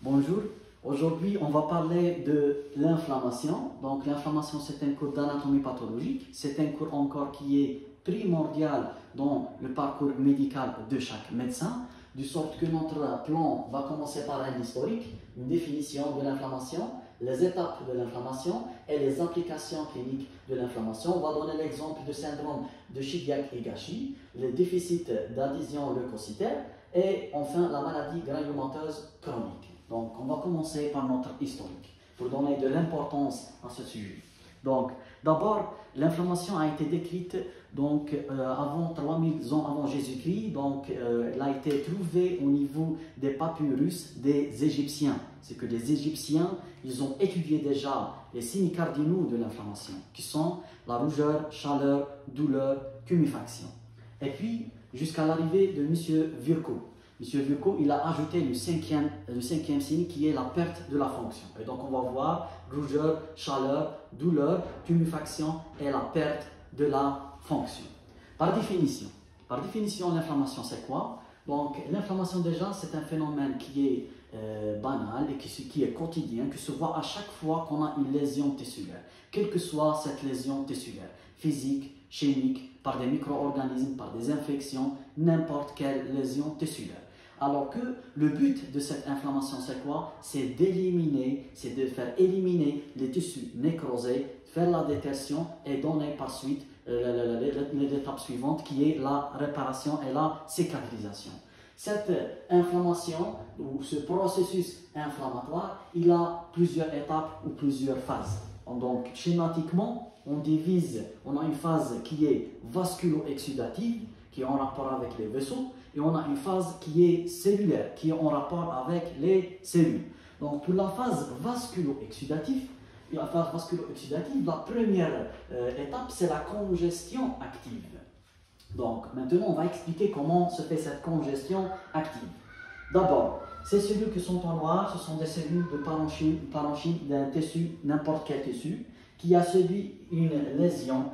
Bonjour, aujourd'hui on va parler de l'inflammation. Donc l'inflammation c'est un cours d'anatomie pathologique, c'est un cours encore qui est primordial dans le parcours médical de chaque médecin, de sorte que notre plan va commencer par un historique, une définition de l'inflammation, les étapes de l'inflammation et les applications cliniques de l'inflammation. On va donner l'exemple du syndrome de Chidiac-Higashi, le déficit d'adhésion leucocytaire et enfin la maladie granulomateuse chronique. Donc on va commencer par notre historique pour donner de l'importance à ce sujet. Donc d'abord, l'inflammation a été décrite avant 3000 ans avant Jésus-Christ. Donc elle a été trouvée au niveau des papyrus des Égyptiens. C'est que les Égyptiens, ils ont étudié déjà les signes cardinaux de l'inflammation, qui sont la rougeur, chaleur, douleur, tuméfaction. Et puis, jusqu'à l'arrivée de M. Virchow. M. Virchow, il a ajouté le cinquième signe qui est la perte de la fonction. Et donc, on va voir rougeur, chaleur, douleur, tuméfaction et la perte de la fonction. Par définition, l'inflammation, c'est quoi? Donc, l'inflammation, déjà, c'est un phénomène qui est banal et qui est quotidien, qui se voit à chaque fois qu'on a une lésion tissulaire, quelle que soit cette lésion tissulaire, physique, chimique, par des micro-organismes, par des infections, n'importe quelle lésion tissulaire. Alors que le but de cette inflammation, c'est quoi? C'est d'éliminer, c'est de faire éliminer les tissus nécrosés, faire la détection et donner par suite l'étape suivante qui est la réparation et la cicatrisation. Cette inflammation ou ce processus inflammatoire, il a plusieurs étapes ou plusieurs phases. Donc schématiquement, on a une phase qui est vasculo-exudative, qui est en rapport avec les vaisseaux, et on a une phase qui est cellulaire, qui est en rapport avec les cellules. Donc pour la phase vasculo-exudative, la première étape, c'est la congestion active. Donc maintenant, on va expliquer comment se fait cette congestion active. D'abord, ces cellules qui sont en noir, ce sont des cellules de parenchyme d'un tissu, n'importe quel tissu, qui a subi une lésion,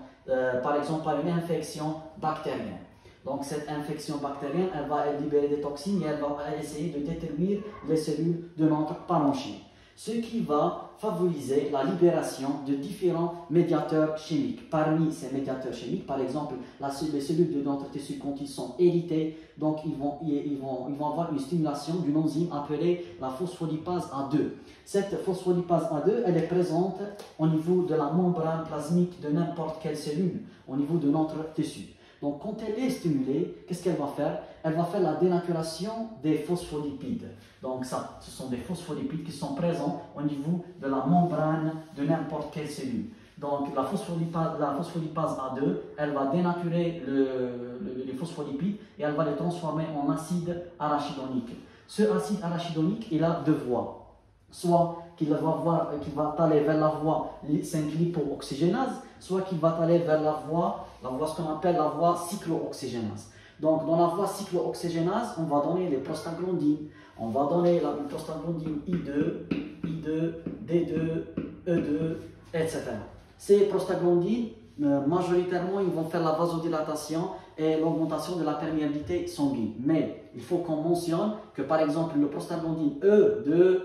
par exemple par une infection bactérienne. Donc cette infection bactérienne, elle va libérer des toxines et elle va essayer de détruire les cellules de notre parenchyme. Ce qui va favoriser la libération de différents médiateurs chimiques. Parmi ces médiateurs chimiques, par exemple, les cellules de notre tissu, quand ils sont irrités, donc ils vont avoir une stimulation d'une enzyme appelée la phospholipase A2. Cette phospholipase A2, elle est présente au niveau de la membrane plasmique de n'importe quelle cellule, au niveau de notre tissu. Donc, quand elle est stimulée, qu'est-ce qu'elle va faire? Elle va faire la dénaturation des phospholipides. Donc, ce sont des phospholipides qui sont présents au niveau de la membrane de n'importe quelle cellule. Donc, la phospholipase A2, elle va dénaturer les phospholipides et elle va les transformer en acide arachidonique. Ce acide arachidonique, il a deux voies. Soit qu'il va aller vers la voie 5-lipo-oxygénase, soit qu'il va aller vers la voie ce qu'on appelle la voie cyclooxygénase. Donc, dans la voie cyclooxygénase, on va donner les prostaglandines. On va donner la prostaglandine I2, D2, E2, etc. Ces prostaglandines, majoritairement, ils vont faire la vasodilatation et l'augmentation de la perméabilité sanguine. Mais il faut qu'on mentionne que, par exemple, le prostaglandine E2,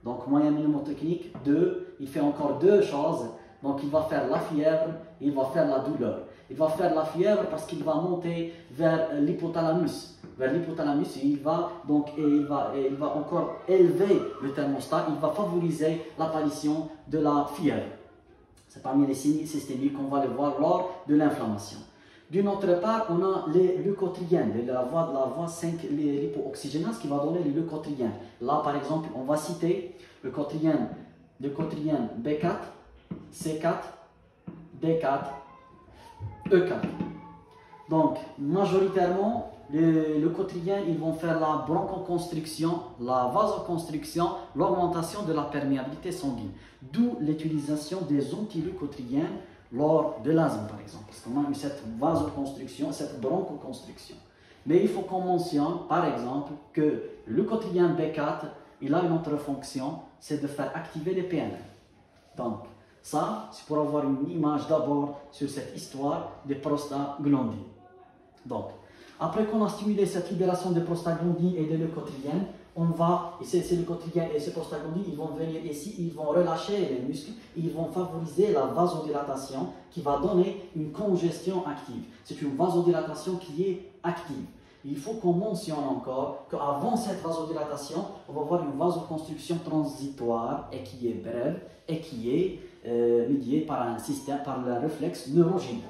donc moyen mnémotechnique 2, il fait encore deux choses. Donc il va faire la fièvre, il va faire la douleur. Il va faire la fièvre parce qu'il va monter vers l'hypothalamus. Vers l'hypothalamus, il va encore élever le thermostat, il va favoriser l'apparition de la fièvre. C'est parmi les signes systémiques qu'on va le voir lors de l'inflammation. D'une autre part, on a les leucotriènes, la voie 5-lipo-oxygénase qui va donner les leucotriènes. Là, par exemple, on va citer leucotriène B4, C4, D4, E4. Donc, majoritairement, les leucotriènes, ils vont faire la bronchoconstriction, la vasoconstriction, l'augmentation de la perméabilité sanguine. D'où l'utilisation des antileucotriènes lors de l'asthme, par exemple, parce qu'on a eu cette vasoconstriction, cette bronchoconstriction. Mais il faut qu'on mentionne, par exemple, que le leucotriène B4, il a une autre fonction, c'est de faire activer les PNL. Donc, ça, c'est pour avoir une image d'abord sur cette histoire des prostaglandines. Donc, Après qu'on a stimulé cette libération de prostaglandines et de leucotriènes, et ces leucotriènes et ces prostaglandines, ils vont venir ici, ils vont relâcher les muscles, ils vont favoriser la vasodilatation qui va donner une congestion active. C'est une vasodilatation qui est active. Il faut qu'on mentionne encore qu'avant cette vasodilatation, on va voir une vasoconstriction transitoire et qui est brève et qui est médiée par un système, par le réflexe neurogénique.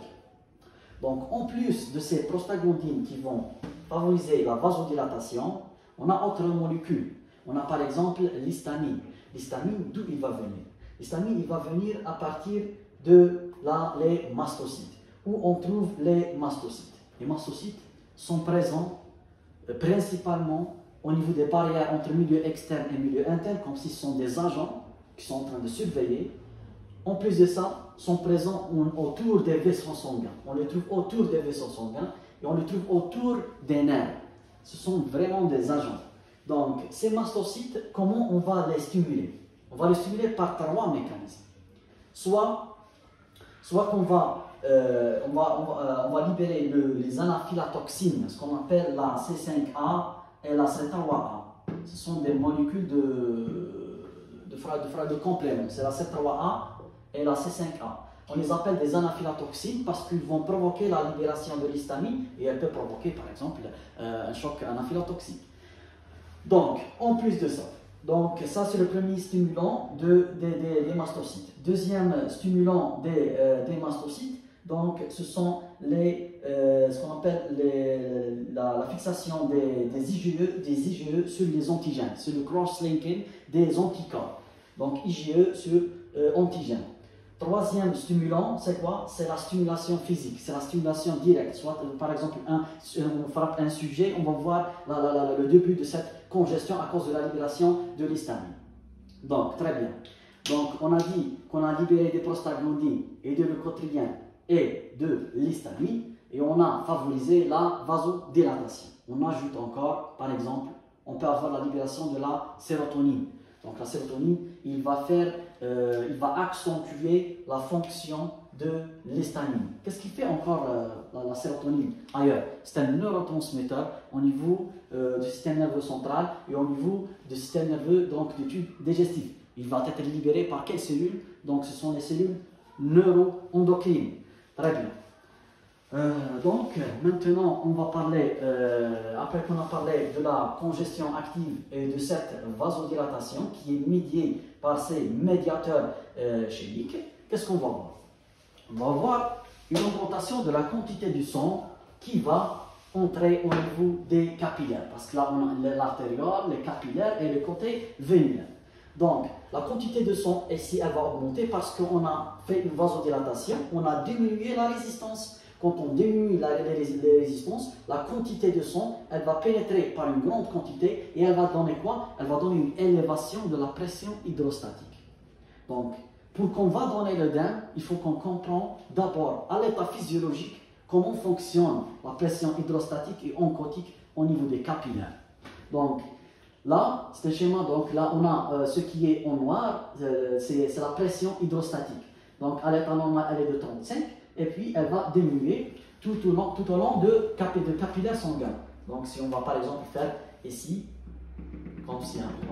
Donc, en plus de ces prostaglandines qui vont favoriser la vasodilatation, on a autre molécules. On a par exemple l'histamine. L'histamine, d'où il va venir? L'histamine, il va venir à partir de les mastocytes. Où on trouve les mastocytes? Les mastocytes sont présents principalement au niveau des barrières entre milieu externe et milieu interne, comme si ce sont des agents qui sont en train de surveiller. En plus de ça, sont présents autour des vaisseaux sanguins. On les trouve autour des vaisseaux sanguins et on les trouve autour des nerfs. Ce sont vraiment des agents. Donc, ces mastocytes, comment on va les stimuler? On va les stimuler par trois mécanismes. Soit qu'on va, on va libérer les anaphylatoxines, ce qu'on appelle la C5A et la C3A. Ce sont des molécules de complément. C'est la C3A et la C5A. On les appelle des anaphylatoxines parce qu'ils vont provoquer la libération de l'histamine et elles peuvent provoquer par exemple un choc anaphylatoxique. Donc, en plus de ça, donc ça c'est le premier stimulant des mastocytes. Deuxième stimulant des mastocytes, donc ce sont ce qu'on appelle la fixation des IgE sur les antigènes, sur le cross-linking des anticorps. Donc IgE sur antigènes. Troisième stimulant, c'est quoi? C'est la stimulation physique, c'est la stimulation directe. Soit, par exemple, on frappe un sujet, on va voir le début de cette congestion à cause de la libération de l'histamine. Donc, très bien. Donc, on a dit qu'on a libéré des prostaglandines et de leucotriènes et de l'histamine, et on a favorisé la vasodilatation. On ajoute encore, par exemple, on peut avoir la libération de la sérotonine. Donc la sérotonine, il va accentuer la fonction de l'histamine. Qu'est-ce qui fait encore la sérotonine ailleurs? C'est un neurotransmetteur au niveau du système nerveux central et au niveau du système nerveux donc du tube digestif. Il va être libéré par quelles cellules? Donc ce sont les cellules neuro-endocrines. Très bien. Donc maintenant on va parler, après qu'on a parlé de la congestion active et de cette vasodilatation qui est médiée par ces médiateurs chimiques, qu'est-ce qu'on va voir? On va voir une augmentation de la quantité du sang qui va entrer au niveau des capillaires, parce que là on a l'artériole, les capillaires et le côté veineux. Donc la quantité de sang ici elle va augmenter parce qu'on a fait une vasodilatation, on a diminué la résistance. Quand on diminue les résistances, la quantité de sang, elle va pénétrer par une grande quantité et elle va donner quoi? Elle va donner une élévation de la pression hydrostatique. Donc, pour qu'on va donner le DEM, il faut qu'on comprenne d'abord à l'état physiologique comment fonctionne la pression hydrostatique et oncotique au niveau des capillaires. Donc, là, c'est un schéma, donc là on a ce qui est en noir, c'est la pression hydrostatique. Donc, à l'état normal, elle est de 35. Et puis elle va diminuer tout au long de capillaires sanguins. Donc si on va par exemple faire ici, comme ci un peu,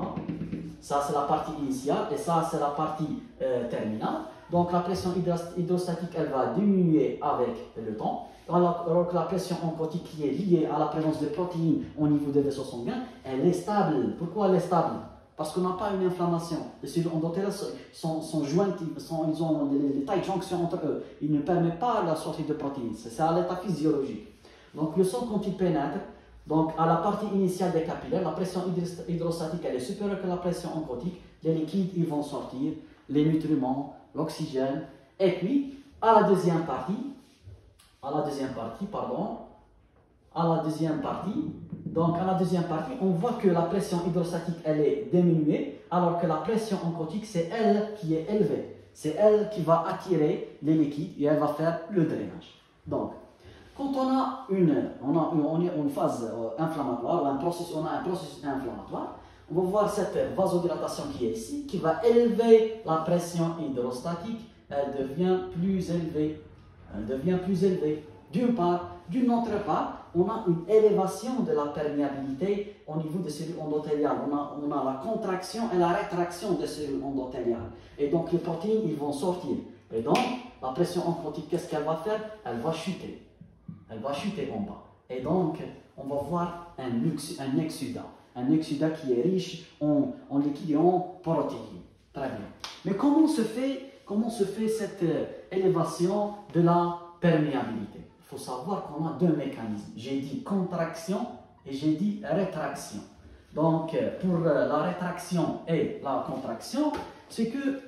ça c'est la partie initiale et ça c'est la partie terminale. Donc la pression hydrostatique elle va diminuer avec le temps, alors que la pression oncotique qui est liée à la présence de protéines au niveau des vaisseaux sanguins, elle est stable. Pourquoi elle est stable? Parce qu'on n'a pas une inflammation. Les cellules endothéliales sont jointes, ils ont des tailles de jonction entre eux. Ils ne permettent pas la sortie de protéines. C'est à l'état physiologique. Donc le sang, quand il pénètre, donc à la partie initiale des capillaires, la pression hydrostatique elle est supérieure que la pression oncotique. Les liquides ils vont sortir, les nutriments, l'oxygène. Et puis à la deuxième partie, on voit que la pression hydrostatique elle est diminuée, alors que la pression oncotique c'est elle qui est élevée. C'est elle qui va attirer les liquides et elle va faire le drainage. Donc, quand on a une phase inflammatoire, on a un processus inflammatoire, on va voir cette vasodilatation qui est ici, qui va élever la pression hydrostatique, elle devient plus élevée. d'une part. D'une autre part, on a une élévation de la perméabilité au niveau des cellules endothéliales. On a la contraction et la rétraction des cellules endothéliales. Et donc les protéines, ils vont sortir. Et donc, la pression oncotique, qu'est-ce qu'elle va faire? Elle va chuter. Elle va chuter en bas. Et donc, on va voir un exudat. Un exudat qui est riche en liquide et en protéines. Très bien. Mais comment se fait cette élévation de la perméabilité? Il faut savoir qu'on a deux mécanismes. J'ai dit contraction et j'ai dit rétraction. Donc, pour la rétraction et la contraction, c'est que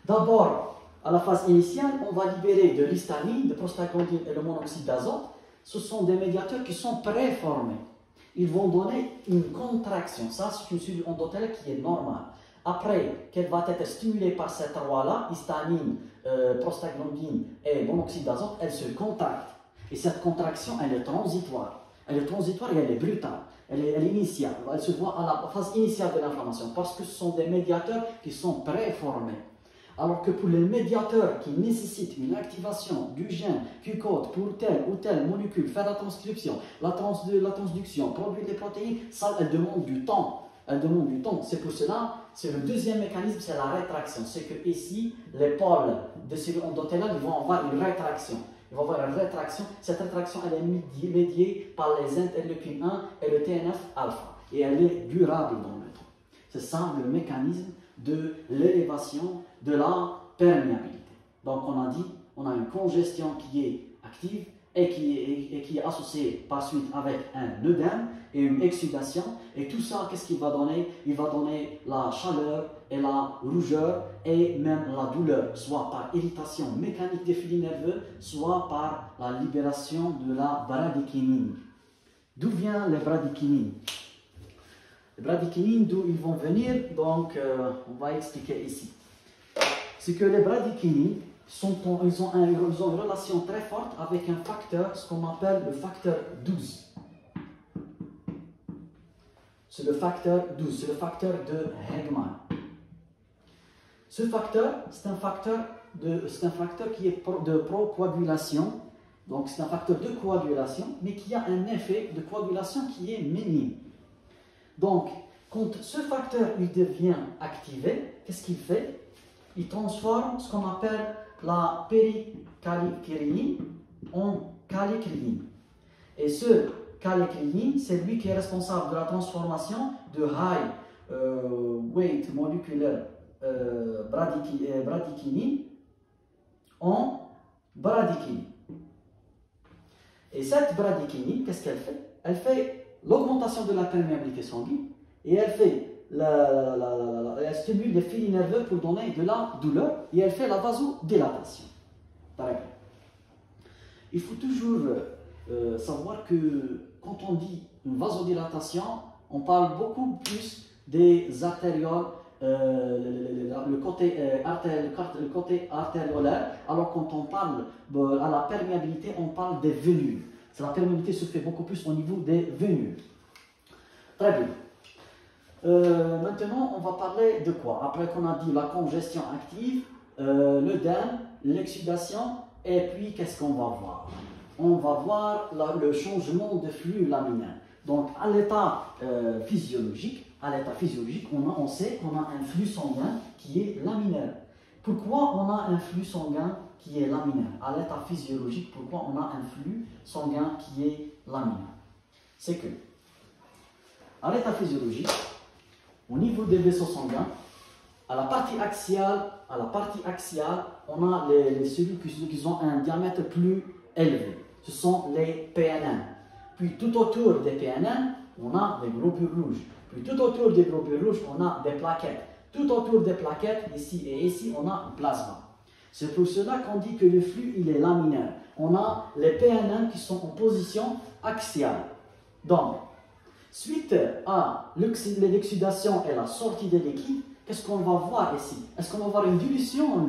d'abord, à la phase initiale, on va libérer de l'histamine, de prostaglandine et le monoxyde d'azote. Ce sont des médiateurs qui sont préformés. Ils vont donner une contraction. Ça, c'est une cellule endothéliale qui est normale. Après qu'elle va être stimulée par cette loi-là, histamine, prostaglandine et monoxyde d'azote, elle se contracte. Et cette contraction, elle est transitoire. Elle est transitoire et elle est brutale. Elle est initiale. Elle se voit à la phase initiale de l'inflammation parce que ce sont des médiateurs qui sont préformés. Alors que pour les médiateurs qui nécessitent une activation du gène qui code pour telle ou telle molécule, faire la transcription, la transduction, produire des protéines, ça, elle demande du temps. Elle demande du temps. C'est pour cela, c'est le deuxième mécanisme, c'est la rétraction. C'est que ici, les pôles de cellules endothéliales, ils vont avoir une rétraction. Ils vont avoir une rétraction. Cette rétraction, elle est médiée par les interleukines 1 et le TNF-alpha. Et elle est durable dans le temps. C'est ça le mécanisme de l'élévation de la perméabilité. Donc on a dit, on a une congestion qui est active et qui est associée par suite avec un œdème et une exsudation. Et tout ça, qu'est-ce qu'il va donner? Il va donner la chaleur et la rougeur et même la douleur, soit par irritation mécanique des fils nerveux, soit par la libération de la bradykinine. D'où viennent les bradykinines? Les bradykinines, d'où ils vont venir, donc on va expliquer ici. C'est que les bradykinines, ils ont une relation très forte avec un facteur, ce qu'on appelle le facteur 12. C'est le facteur 12, c'est le facteur de Hegman. Ce facteur, c'est un facteur qui est de procoagulation, donc c'est un facteur de coagulation, mais qui a un effet de coagulation qui est minime. Donc, quand ce facteur il devient activé, qu'est-ce qu'il fait? Il transforme ce qu'on appelle la péricalykéline en calékyline. Et ce calékyline, c'est lui qui est responsable de la transformation de high weight molecular bradykinine en bradykinine. Et cette bradykinine, qu'est-ce qu'elle fait? Elle fait l'augmentation de la perméabilité sanguine et elle fait elle stimule les fils nerveux pour donner de la douleur et elle fait la vasodilatation. Il faut toujours savoir que quand on dit une vasodilatation, on parle beaucoup plus des artérioles, le côté artériolaire, alors quand on parle à la perméabilité, on parle des vénules. La perméabilité se fait beaucoup plus au niveau des vénules. Très bien. Maintenant, on va parler de quoi? Après qu'on a dit la congestion active, l'œdème, l'exsudation, et puis qu'est-ce qu'on va voir? On va voir le changement de flux laminaire. Donc, à l'état physiologique, on sait qu'on a un flux sanguin qui est laminaire. Pourquoi on a un flux sanguin qui est laminaire? À l'état physiologique, pourquoi on a un flux sanguin qui est laminaire? C'est que, à l'état physiologique, au niveau des vaisseaux sanguins, à la partie axiale, on a les cellules qui ont un diamètre plus élevé. Ce sont les PNN. Puis tout autour des PNN, on a des globules rouges. Puis tout autour des globules rouges, on a des plaquettes. Tout autour des plaquettes, ici et ici, on a un plasma. C'est pour cela qu'on dit que le flux, il est laminaire. On a les PNN qui sont en position axiale. Donc, suite à l'exsudation et la sortie des liquides, qu'est-ce qu'on va voir ici? Est-ce qu'on va voir une dilution ou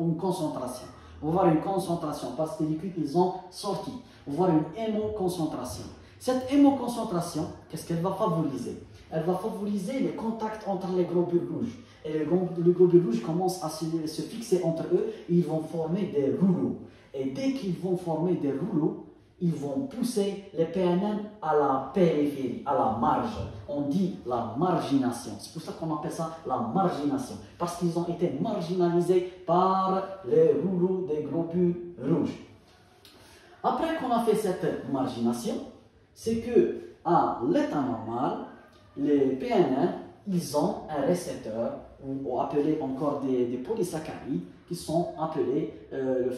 une concentration? On va voir une concentration parce que les liquides, ils ont sorti. On va voir une hémoconcentration. Cette hémoconcentration, qu'est-ce qu'elle va favoriser? Elle va favoriser les contacts entre les globules rouges. Et les globules rouges commencent à se fixer entre eux et ils vont former des rouleaux. Et dès qu'ils vont former des rouleaux, ils vont pousser les PNN à la périphérie, à la marge. On dit la margination. C'est pour ça qu'on appelle ça la margination. Parce qu'ils ont été marginalisés par les rouleaux des globules rouges. Après qu'on a fait cette margination, c'est que à l'état normal, les PNN, ils ont un récepteur, ou appelé encore des polysaccharides, qui sont appelés le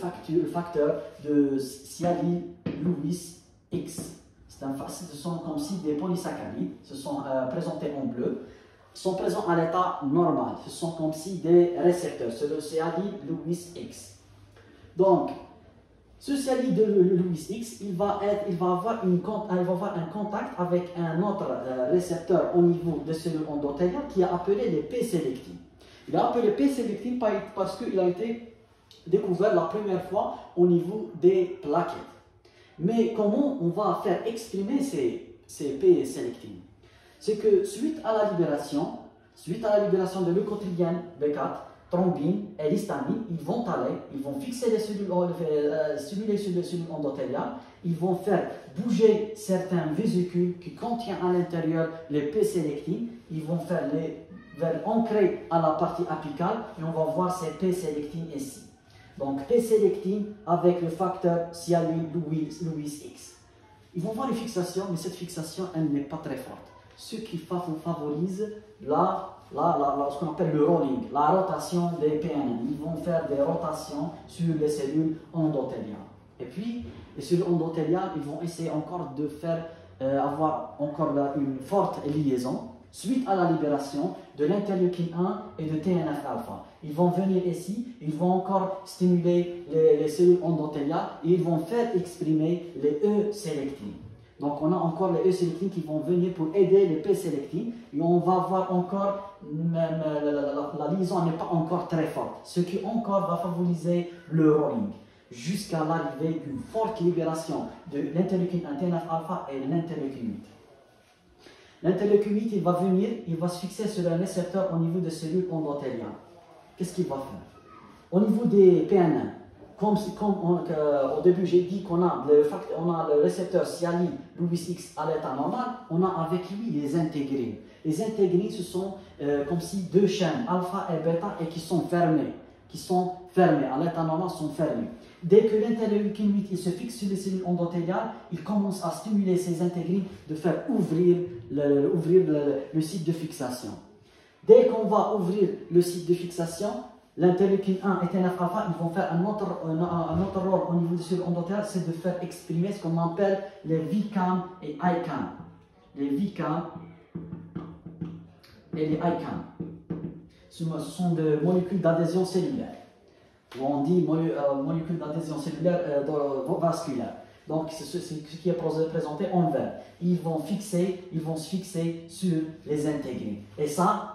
facteur de Cialis-Lewis X. Ce sont comme si des polysaccharides, se sont présentés en bleu, sont présents à l'état normal. Ce sont comme si des récepteurs, c'est le Cialis-Lewis X. Donc, ce Cialis-Lewis X, il va avoir un contact avec un autre récepteur au niveau des cellules endothéliales qui est appelé les P-sélectines. Il est appelé P-sélectine parce qu'il a été découvert la première fois au niveau des plaquettes. Mais comment on va faire exprimer ces P-sélectines? C'est que suite à la libération de leucotriène B4, thrombine et l'histamine, ils vont fixer les cellules, stimuler les cellules endothéliales, ils vont faire bouger certains vésicules qui contiennent à l'intérieur les P-sélectines, ils vont faire ancrer à la partie apicale et on va voir ces P-sélectines ici. Donc P-sélectine avec le facteur Cialis-Lewis X. Ils vont voir une fixation, mais cette fixation, elle n'est pas très forte. Ce qui favorise ce qu'on appelle le rolling, la rotation des PNN. Ils vont faire des rotations sur les cellules endothéliales. Et puis, les cellules endothéliales, ils vont essayer encore de faire avoir encore une forte liaison suite à la libération de l'interleukine 1 et de TNF-alpha. Ils vont venir ici, ils vont encore stimuler les cellules endothéliales et ils vont faire exprimer les E-sélectines. Donc on a encore les E-sélectines qui vont venir pour aider les P-sélectines et on va voir encore, même la liaison n'est pas encore très forte, ce qui encore va favoriser le rolling jusqu'à l'arrivée d'une forte libération de l'interleukine 1, TNF-alpha et l'interleukine 8. L'interleukine 8, il va venir, il va se fixer sur un récepteur au niveau des cellules endothéliales. Qu'est-ce qu'il va faire? Au niveau des PNN, comme au début j'ai dit qu'on a le récepteur Cialis-Lewis X à l'état normal, on a avec lui les intégrines. Les intégrines, ce sont comme si deux chaînes, alpha et bêta, et qui sont fermées. À l'état normal, sont fermées. Dès que l'interleukine 8 il se fixe sur les cellules endothéliales, il commence à stimuler ces intégrines de faire ouvrir le site de fixation. Dès qu'on va ouvrir le site de fixation, l'interleukine 1 et TNF-alpha, ils vont faire un autre rôle au niveau des cellules endothéliales, c'est de faire exprimer ce qu'on appelle les VCAM et ICAM. Les VCAM et les ICAM. Ce sont des molécules d'adhésion cellulaire. On dit molécules d'adhésion cellulaire vasculaire. Donc, c'est ce qui est présenté en vert. Ils vont se fixer sur les intégrines. Et ça,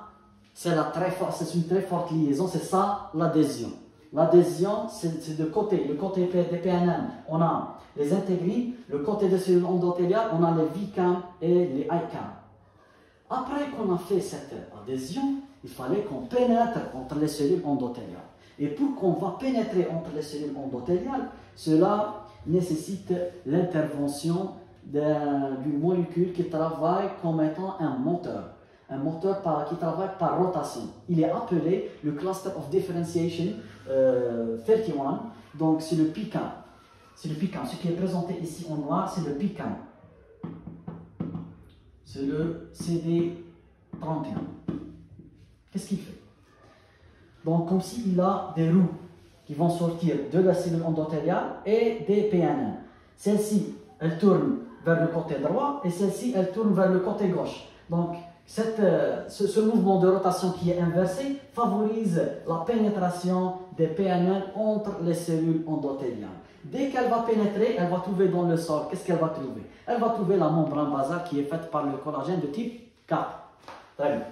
c'est une très forte liaison, c'est ça l'adhésion. L'adhésion, c'est de côté. Le côté des PNN, on a les intégrines. Le côté des cellules endothéliales, on a les VCAM et les ICAM. Après qu'on a fait cette adhésion, il fallait qu'on pénètre entre les cellules endothéliales. Et pour qu'on va pénétrer entre les cellules endothéliales, cela nécessite l'intervention d'une molécule qui travaille comme étant un moteur qui travaille par rotation. Il est appelé le Cluster of Differentiation 31, donc c'est le PICAM. C'est le PICAM. Ce qui est présenté ici en noir, c'est le PICAM. C'est le CD31. Qu'est-ce qu'il fait? Donc, comme s'il a des roues qui vont sortir de la cellule endothéliale et des PNN. Celle-ci, elle tourne vers le côté droit et celle-ci, elle tourne vers le côté gauche. Donc, ce mouvement de rotation qui est inversé favorise la pénétration des PNN entre les cellules endothéliales. Dès qu'elle va pénétrer, elle va trouver dans le sol, qu'est-ce qu'elle va trouver? Elle va trouver la membrane basale qui est faite par le collagène de type 4. Très bien.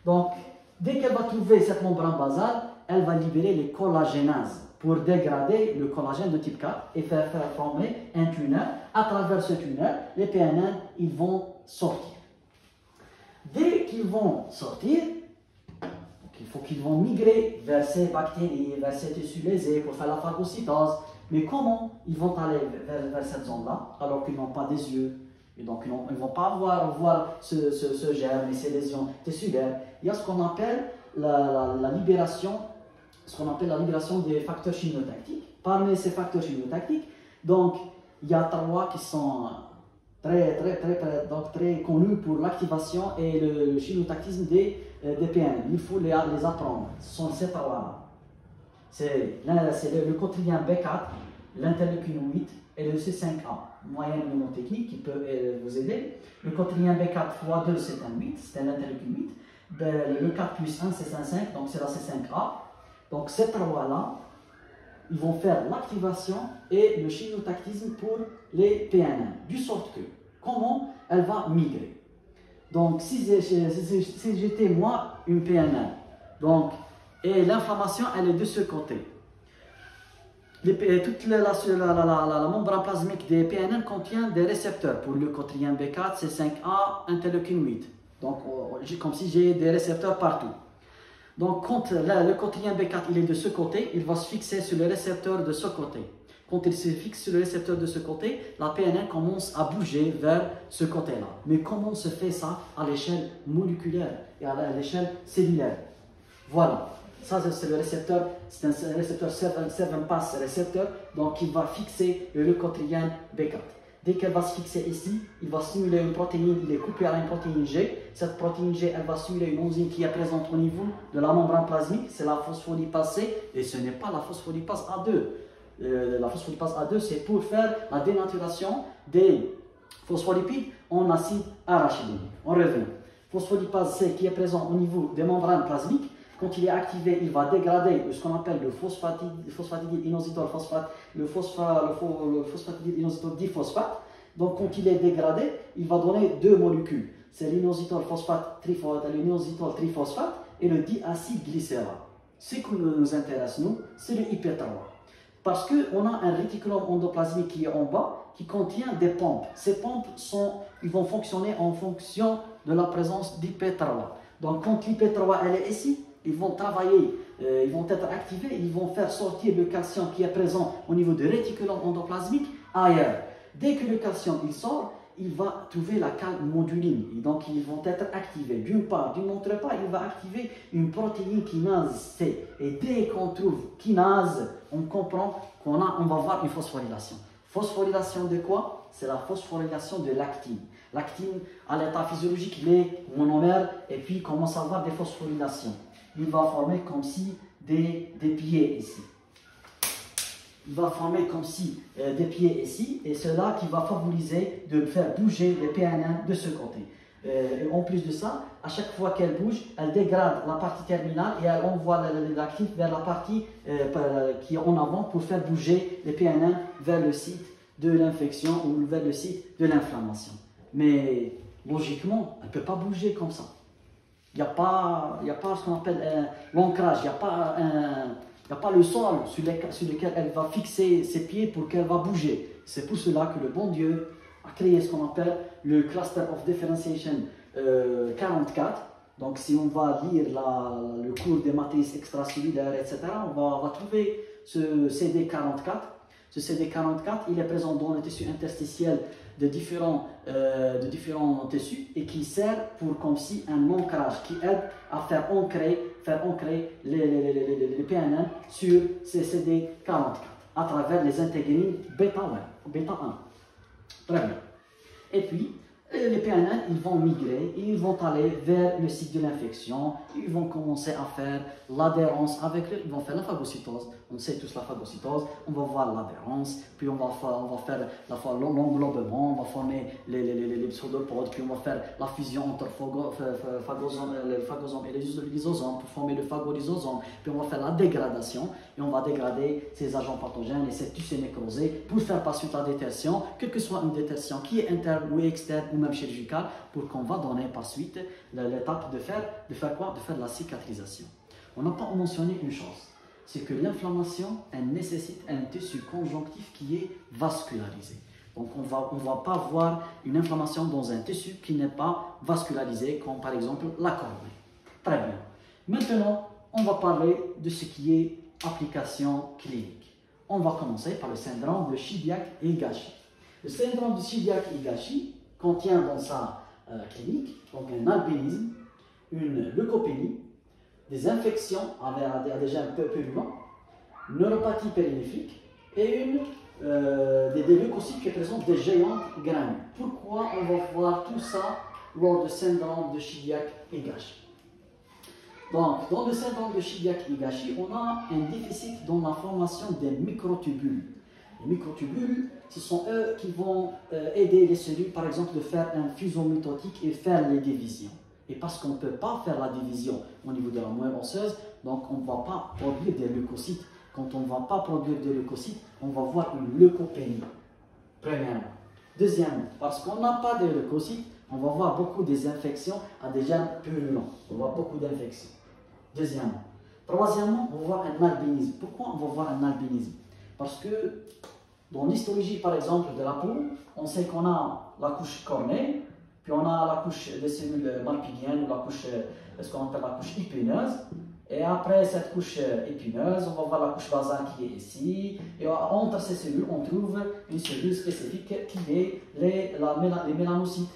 Donc, dès qu'elle va trouver cette membrane basale, elle va libérer les collagénases pour dégrader le collagène de type 4 et faire former un tunnel. À travers ce tunnel, les PNN, ils vont sortir. Dès qu'ils vont sortir, il faut qu'ils vont migrer vers ces bactéries, vers ces tissus lésés pour faire la phagocytose. Mais comment ils vont aller vers cette zone-là alors qu'ils n'ont pas des yeux? Et donc, ils ne vont pas voir ce germe et ces lésions tessulaires. Il y a ce qu'on appelle la libération des facteurs chimiotactiques. Parmi ces facteurs chimiotactiques, donc, il y a trois qui sont très connus pour l'activation et le chimiotactisme des PNL. Il faut les apprendre. Ce sont ces trois-là. C'est le cotrien B4, l'interleukine 8 et le C5A, moyenne mnémotechnique qui peut vous aider. Le cotrien B4 x 2, c'est un 8, c'est l'interleukine 8. Le 4 plus 1, c'est un 5, donc c'est la C5A. Donc ces trois-là, ils vont faire l'activation et le chimiotactisme pour les PNN, du sorte que, comment elle va migrer. Donc si j'étais moi une PNN, donc, et l'inflammation elle est de ce côté. Toute la membrane plasmique des PNN contient des récepteurs pour le cotrien B4, C5A, interleukine 8. Donc comme si j'ai des récepteurs partout. Donc quand le cotrien B4 il est de ce côté, il va se fixer sur le récepteur de ce côté. Quand il se fixe sur le récepteur de ce côté, la PNN commence à bouger vers ce côté-là. Mais comment se fait ça à l'échelle moléculaire et à l'échelle cellulaire? Voilà, ça c'est le récepteur, c'est un récepteur 7 pass récepteur, donc il va fixer le cotrien B4. Dès qu'elle va se fixer ici, il va stimuler une protéine, il est coupé à une protéine G. Cette protéine G, elle va stimuler une enzyme qui est présente au niveau de la membrane plasmique, c'est la phospholipase C, et ce n'est pas la phospholipase A2. La phospholipase A2, c'est pour faire la dénaturation des phospholipides en acide arachidique. On revient. Phospholipase C qui est présent au niveau des membranes plasmiques. Quand il est activé, il va dégrader ce qu'on appelle le phosphatidyl'inositol phosphate, le phosphatidyl'inositol diphosphate. Donc, quand il est dégradé, il va donner deux molécules. C'est l'inositol phosphate triphosphate, l'inositol triphosphate et le diacylglycérate. Ce qui nous intéresse, nous, c'est le IP3. Parce qu'on a un réticulum endoplasmique qui est en bas, qui contient des pompes. Ces pompes ils vont fonctionner en fonction de la présence d'IP3. Donc, quand l'IP3 elle est ici, ils vont travailler, ils vont être activés, ils vont faire sortir le calcium qui est présent au niveau du réticulum endoplasmique ailleurs. Dès que le calcium il sort, il va trouver la calmoduline. Et donc, ils vont être activés. D'une part, d'une autre part, il va activer une protéine kinase C. Et dès qu'on trouve kinase, on comprend on va voir une phosphorylation. Phosphorylation de quoi? C'est la phosphorylation de l'actine. L'actine, à l'état physiologique, il est monomère et puis il commence à avoir des phosphorylations. Il va former comme si des pieds ici. Il va former comme si des pieds ici, et c'est là qui va favoriser de faire bouger les PNN de ce côté. Et en plus de ça, à chaque fois qu'elle bouge, elle dégrade la partie terminale et elle envoie l'actif vers la partie qui est en avant pour faire bouger les PNN vers le site de l'infection ou vers le site de l'inflammation. Mais logiquement, elle ne peut pas bouger comme ça. Il n'y a pas ce qu'on appelle l'ancrage, il n'y a pas le sol sur lequel elle va fixer ses pieds pour qu'elle va bouger. C'est pour cela que le bon Dieu a créé ce qu'on appelle le Cluster of Differentiation 44. Donc si on va lire le cours des matrices extracellulaires, etc., on va trouver ce CD44. Ce CD44, il est présent dans le tissu interstitiel de différents tissus et qui sert pour comme si un ancrage qui aide à faire ancrer les PNN sur ces CD44 à travers les intégrines bêta 1. Très bien. Et puis, les PNN, ils vont migrer, ils vont aller vers le site de l'infection, ils vont commencer à faire l'adhérence ils vont faire la phagocytose. On sait tous la phagocytose, on va voir l'adhérence, puis on va faire l'englobement, on va former les pseudopodes, puis on va faire la fusion entre le phagosome et le lysosome pour former le phagolyzosome, puis on va faire la dégradation, et on va dégrader ces agents pathogènes et ces tissus nécrosés pour faire par suite la détertion, quelle que soit une détertion qui est interne ou externe ou même chirurgicale, pour qu'on va donner par suite l'étape de faire quoi? De faire la cicatrisation. On n'a pas mentionné une chose, c'est que l'inflammation, elle nécessite un tissu conjonctif qui est vascularisé. Donc on va pas voir une inflammation dans un tissu qui n'est pas vascularisé, comme par exemple la cornée. Très bien. Maintenant, on va parler de ce qui est application clinique. On va commencer par le syndrome de Chidiac-Higashi. Le syndrome de Chidiac-Higashi contient dans sa clinique donc un albinisme, une leucopénie, des infections avec des gènes peu purulents, une neuropathie périnéphrique et des leucocytes qui présentent des géantes granules. Pourquoi on va voir tout ça lors du syndrome de Chidiac-Higashi? Donc, dans le syndrome de Chidiac-Higashi, on a un déficit dans la formation des microtubules. Les microtubules, ce sont eux qui vont aider les cellules, par exemple, de faire un fusion mitotique et faire les divisions. Et parce qu'on ne peut pas faire la division au niveau de la moelle osseuse, donc on ne va pas produire des leucocytes. Quand on ne va pas produire des leucocytes, on va voir une leucopénie, premièrement. Deuxièmement, parce qu'on n'a pas de leucocytes, on va voir beaucoup des infections à des gènes purulents. On va voir beaucoup d'infections. Deuxièmement. Troisièmement, on va voir un albinisme. Pourquoi on va voir un albinisme? Parce que dans l'histologie, par exemple, de la peau, on sait qu'on a la couche cornée, puis on a la couche des cellules malpighiennes, ou la couche, ce qu'on appelle la couche épineuse. Et après cette couche épineuse, on va voir la couche basale qui est ici. Et entre ces cellules, on trouve une cellule spécifique qui est les mélanocytes.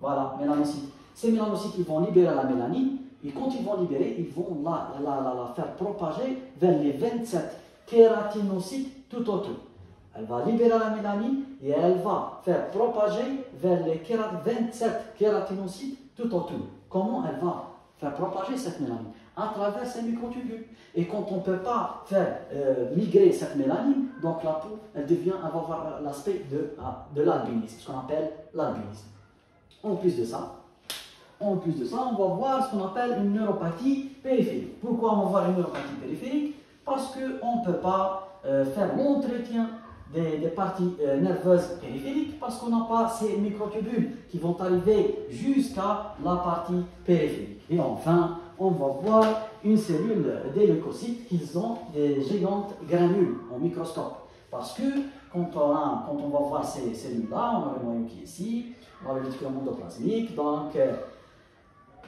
Voilà, mélanocytes. Ces mélanocytes, ils vont libérer la mélanine. Et quand ils vont libérer, ils vont la faire propager vers les 27 kératinocytes tout autour. Elle va libérer la mélanine et elle va faire propager vers les 27 kératinocytes tout autour. Comment elle va faire propager cette mélanine? À travers ces microtubules. Et quand on ne peut pas faire migrer cette mélanine, donc la peau, elle va avoir l'aspect de l'albinisme, ce qu'on appelle l'albinisme. En plus de ça, on va voir ce qu'on appelle une neuropathie périphérique. Pourquoi on va voir une neuropathie périphérique? Parce qu'on ne peut pas faire l'entretien des parties nerveuses périphériques parce qu'on n'a pas ces microtubules qui vont arriver jusqu'à la partie périphérique. Et enfin, on va voir une cellule des leucocytes qui ont des géantes granules en microscope. Parce que quand on va voir ces cellules-là, on a le noyau qui est ici, on a le réticulum endoplasmique, donc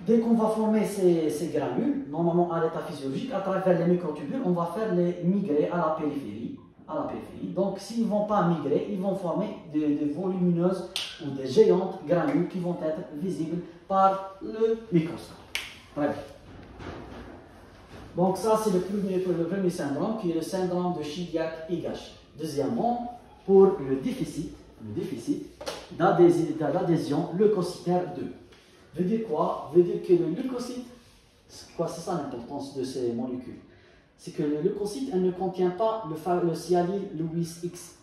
dès qu'on va former ces granules, normalement à l'état physiologique, à travers les microtubules, on va faire les migrer à la périphérie. Donc, s'ils ne vont pas migrer, ils vont former des volumineuses ou des géantes granules qui vont être visibles par le microscope. Bref. Donc, ça, c'est le premier syndrome qui est le syndrome de Chidiac-Higashi. Deuxièmement, pour le déficit d'adhésion leucocytaire 2. Veut dire quoi? Veut dire que le leucocyte, c'est ça l'importance de ces molécules? C'est que le leucocyte, elle ne contient pas le sialyl Lewis X.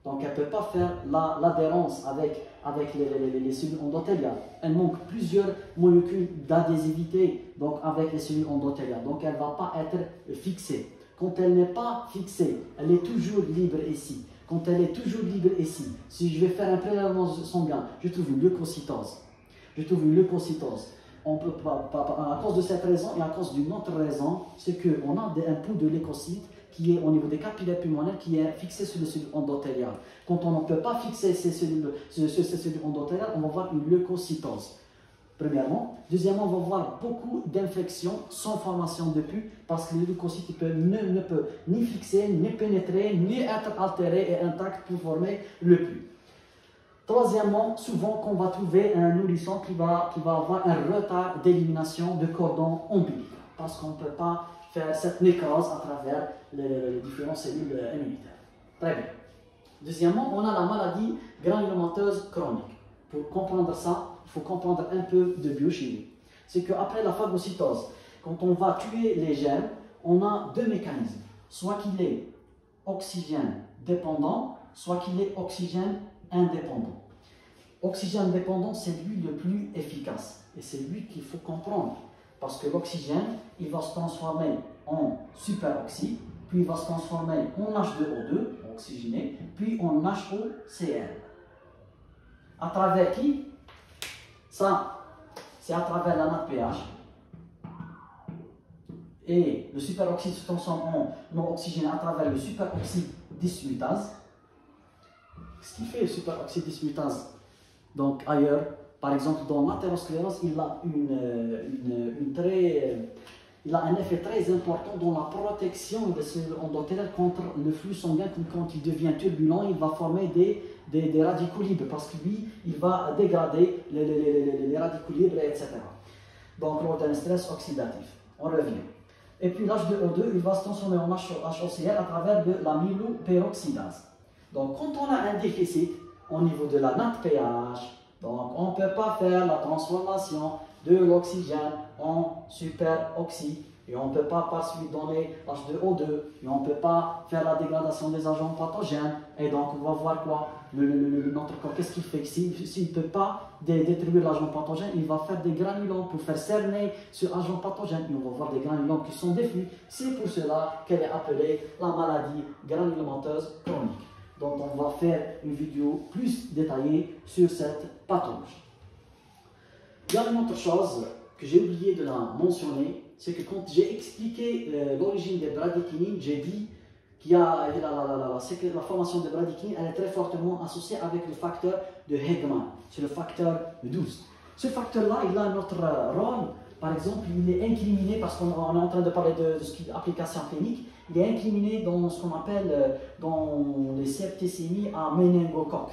Donc, elle ne peut pas faire l'adhérence avec les cellules endothéliales. Elle manque plusieurs molécules d'adhésivité avec les cellules endothéliales. Donc, elle ne va pas être fixée. Quand elle n'est pas fixée, elle est toujours libre ici. Quand elle est toujours libre ici, si je vais faire un prélèvement sanguin, je trouve une leucocytose. On peut pas, à cause de cette raison et à cause d'une autre raison, c'est qu'on a un pouls de leucocytes qui est au niveau des capillaires pulmonaires qui est fixé sur les cellules endothéliales. Quand on ne peut pas fixer ces cellules endothéliales, on va voir une leucocytose. Premièrement. Deuxièmement, on va voir beaucoup d'infections sans formation de pus parce que le leucocyte ne peut ni fixer, ni pénétrer, ni être altéré et intact pour former le pus. Troisièmement, souvent qu'on va trouver un nourrisson qui va avoir un retard d'élimination de cordon ombilical parce qu'on ne peut pas faire cette nécrose à travers les différentes cellules immunitaires. Très bien. Deuxièmement, on a la maladie granulomateuse chronique. Pour comprendre ça, il faut comprendre un peu de biochimie. C'est qu'après la phagocytose, quand on va tuer les germes, on a deux mécanismes. Soit qu'il est oxygène dépendant, soit qu'il est oxygène indépendant. Oxygène dépendant, c'est lui le plus efficace. Et c'est lui qu'il faut comprendre. Parce que l'oxygène, il va se transformer en superoxyde, puis il va se transformer en H2O2, oxygéné, puis en HOCl. À travers qui? Ça, c'est à travers la nappe pH. Et le superoxyde se transforme en non oxygéné à travers le superoxyde dismutase. Ce qui fait le superoxyde dismutase, donc ailleurs, par exemple dans l'athérosclérose, il a une très il a un effet très important dans la protection de ce endothélial contre le flux sanguin. Quand il devient turbulent, il va former des radicaux libres parce que lui, il va dégrader les radicaux libres, etc. Donc, lors d'un stress oxydatif. On revient. Et puis l'H2O2, il va se transformer en HOCl à travers de l'amyloperoxydase. Donc, quand on a un déficit au niveau de la natte pH, donc on ne peut pas faire la transformation de l'oxygène en superoxyde et on ne peut pas par suite donner H2O2 et on ne peut pas faire la dégradation des agents pathogènes. Et donc, on va voir quoi? Notre corps, qu'est-ce qu'il fait? S'il ne peut pas détruire l'agent pathogène, il va faire des granulomes pour faire cerner ce agent pathogène. Et on va voir des granulomes qui sont diffus. C'est pour cela qu'elle est appelée la maladie granulomateuse chronique. Donc, on va faire une vidéo plus détaillée sur cette pathologie. Il y a une autre chose que j'ai oublié de la mentionner, c'est que quand j'ai expliqué l'origine des bradykinin, j'ai dit qu'il y a la formation des bradykinin, elle est très fortement associée avec le facteur de Hegman, c'est le facteur 12. Ce facteur-là, il a un autre rôle. Par exemple, il est incriminé, parce qu'on est en train de parler de ce qui est application clinique, il est incriminé dans ce qu'on appelle dans les septicémies à méningocoque.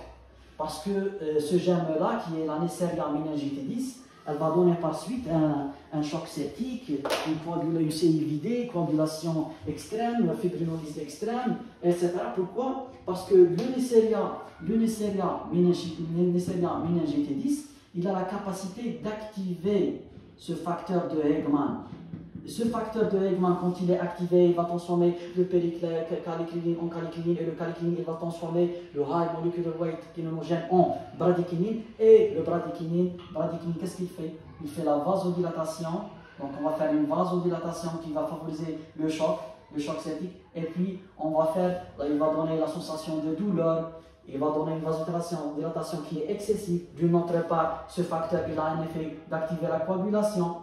Parce que ce germe-là, qui est la Neisseria meningitidis, elle va donner par suite un choc septique, une CIVD, coagulation extrême, fibrinolyse extrême, etc. Pourquoi? Parce que le Neisseria meningitidis, il a la capacité d'activer ce facteur de Hegman. Ce facteur de Hegman, quand il est activé, il va transformer le caliclinine en caliclinine et le caliclinine, il va transformer le high molecular weight kinonogène en bradykinin. Et le bradykinin, qu'est-ce qu'il fait? Il fait la vasodilatation. Donc on va faire une vasodilatation qui va favoriser le choc septique. Et puis on va faire, là, il va donner la sensation de douleur. Il va donner une vasodilatation qui est excessive. D'une autre part, ce facteur il a un effet d'activer la coagulation.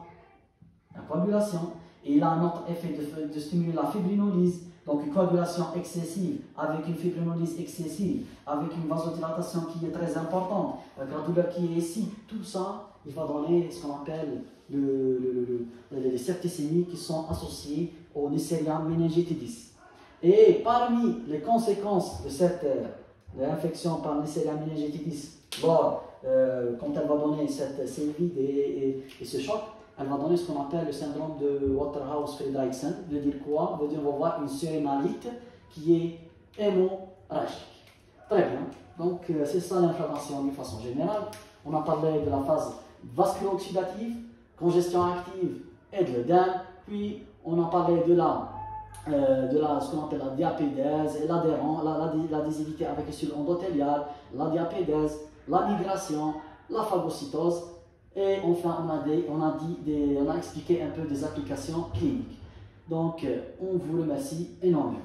Et il a un autre effet de stimuler la fibrinolyse. Donc une coagulation excessive avec une fibrinolyse excessive, avec une vasodilatation qui est très importante, avec la douleur qui est ici, tout ça, il va donner ce qu'on appelle les septicémies qui sont associées au Neisseria meningitidis. Et parmi les conséquences de cette l'infection par Neisseria meningitidis, quand elle va donner cette CIVD et ce choc, elle va donner ce qu'on appelle le syndrome de Waterhouse-Friderichsen. Veut dire quoi? Veut dire qu'on va voir une sérénalite qui est hémorragique. Très bien. Donc, c'est ça l'inflammation d'une façon générale. On a parlé de la phase vasculo-oxydative, congestion active et de l'œdème. Puis, on a parlé de ce qu'on appelle la diapédèse et l'adhésivité avec les cellules endothéliales, la diapédèse, la migration, la phagocytose. Et enfin, on a expliqué un peu des applications cliniques. Donc, on vous remercie énormément.